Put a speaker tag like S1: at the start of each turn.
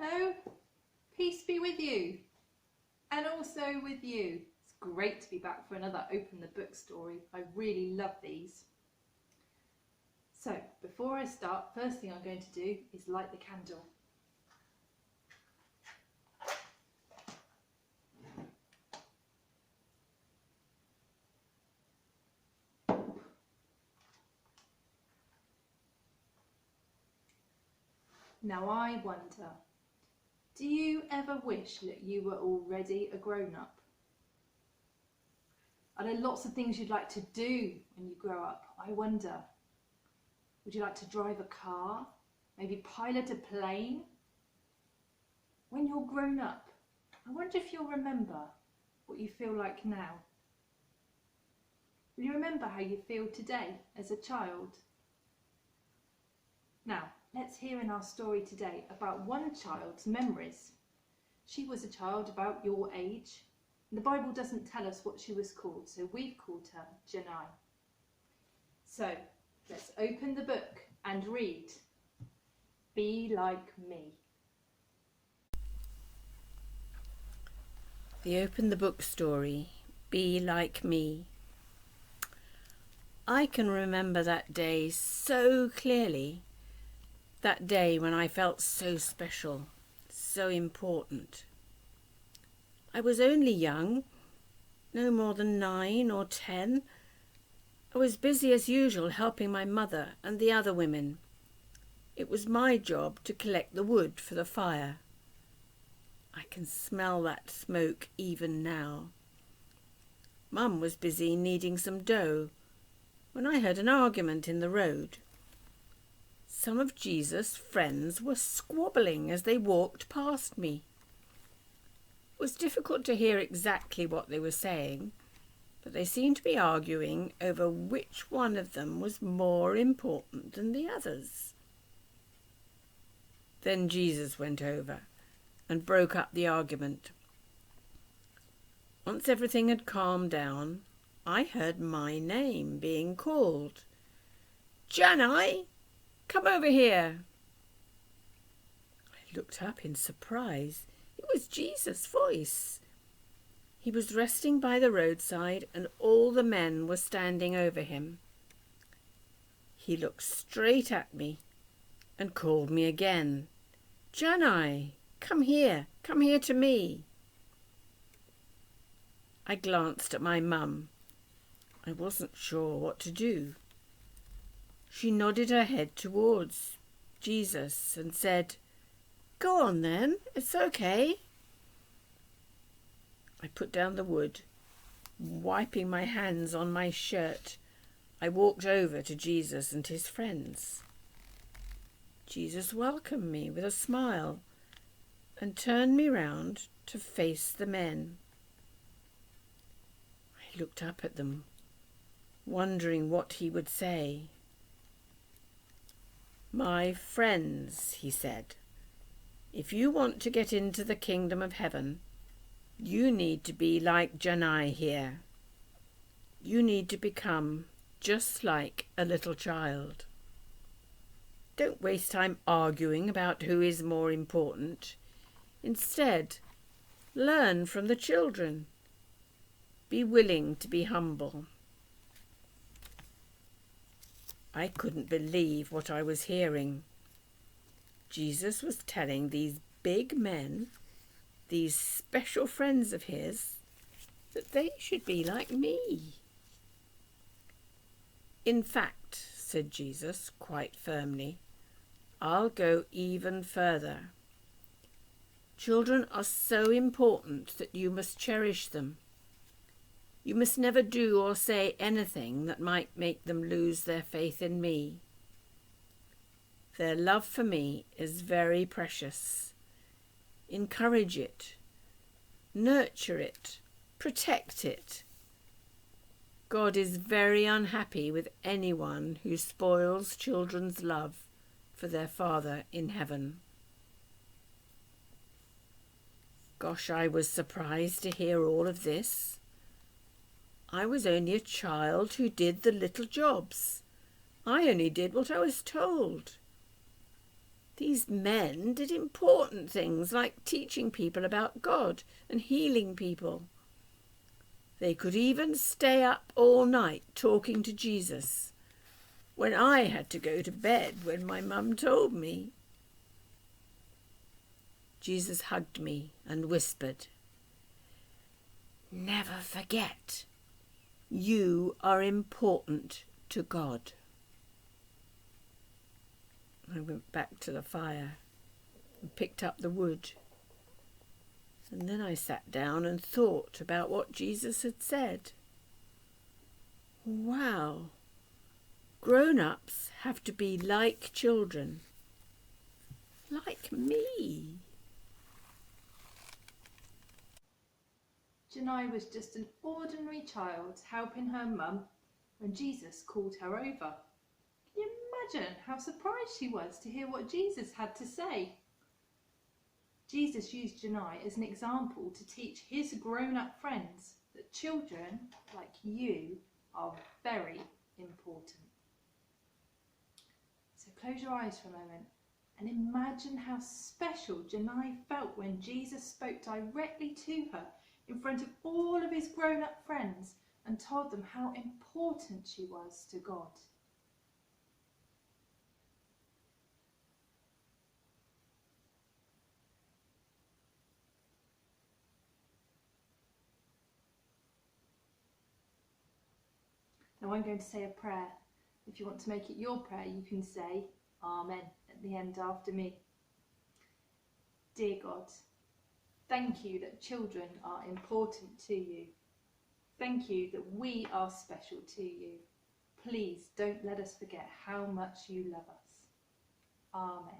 S1: Hello, peace be with you, and also with you. It's great to be back for another Open the Book story. I really love these. So, before I start, first thing I'm going to do is light the candle. Now I wonder, do you ever wish that you were already a grown-up? Are there lots of things you'd like to do when you grow up? I wonder. Would you like to drive a car? Maybe pilot a plane? When you're grown up, I wonder if you'll remember what you feel like now. Will you remember how you feel today as a child? Now, let's hear in our story today about one child's memories. She was a child about your age. The Bible doesn't tell us what she was called, so we've called her Janai. So, let's open the book and read. Be like me.
S2: The Open the Book story, Be Like Me. I can remember that day so clearly. That day when I felt so special, so important. I was only young, no more than 9 or 10. I was busy as usual helping my mother and the other women. It was my job to collect the wood for the fire. I can smell that smoke even now. Mum was busy kneading some dough when I heard an argument in the road. Some of Jesus' friends were squabbling as they walked past me. It was difficult to hear exactly what they were saying, but they seemed to be arguing over which one of them was more important than the others. Then Jesus went over and broke up the argument. Once everything had calmed down, I heard my name being called. "Janai! Come over here." I looked up in surprise. It was Jesus' voice. He was resting by the roadside and all the men were standing over him. He looked straight at me and called me again. "Janai, come here to me." I glanced at my mum. I wasn't sure what to do. She nodded her head towards Jesus and said, "Go on then, it's okay." I put down the wood. Wiping my hands on my shirt, I walked over to Jesus and his friends. Jesus welcomed me with a smile and turned me round to face the men. I looked up at them, wondering what he would say. "My friends," he said, "if you want to get into the kingdom of heaven, you need to be like Janai here. You need to become just like a little child. Don't waste time arguing about who is more important. Instead, learn from the children. Be willing to be humble." I couldn't believe what I was hearing. Jesus was telling these big men, these special friends of his, that they should be like me. "In fact," said Jesus quite firmly, "I'll go even further. Children are so important that you must cherish them. You must never do or say anything that might make them lose their faith in me. Their love for me is very precious. Encourage it, nurture it, protect it. God is very unhappy with anyone who spoils children's love for their Father in heaven." Gosh, I was surprised to hear all of this. I was only a child who did the little jobs. I only did what I was told. These men did important things like teaching people about God and healing people. They could even stay up all night talking to Jesus, when I had to go to bed when my mum told me. Jesus hugged me and whispered, "Never forget, you are important to God." I went back to the fire and picked up the wood. And then I sat down and thought about what Jesus had said. Wow, grown-ups have to be like children, like me.
S1: Janai was just an ordinary child helping her mum when Jesus called her over. Can you imagine how surprised she was to hear what Jesus had to say? Jesus used Janai as an example to teach his grown-up friends that children like you are very important. So close your eyes for a moment and imagine how special Janai felt when Jesus spoke directly to her in front of all of his grown-up friends and told them how important she was to God. Now I'm going to say a prayer. If you want to make it your prayer, you can say Amen at the end after me. Dear God, thank you that children are important to you. Thank you that we are special to you. Please don't let us forget how much you love us. Amen.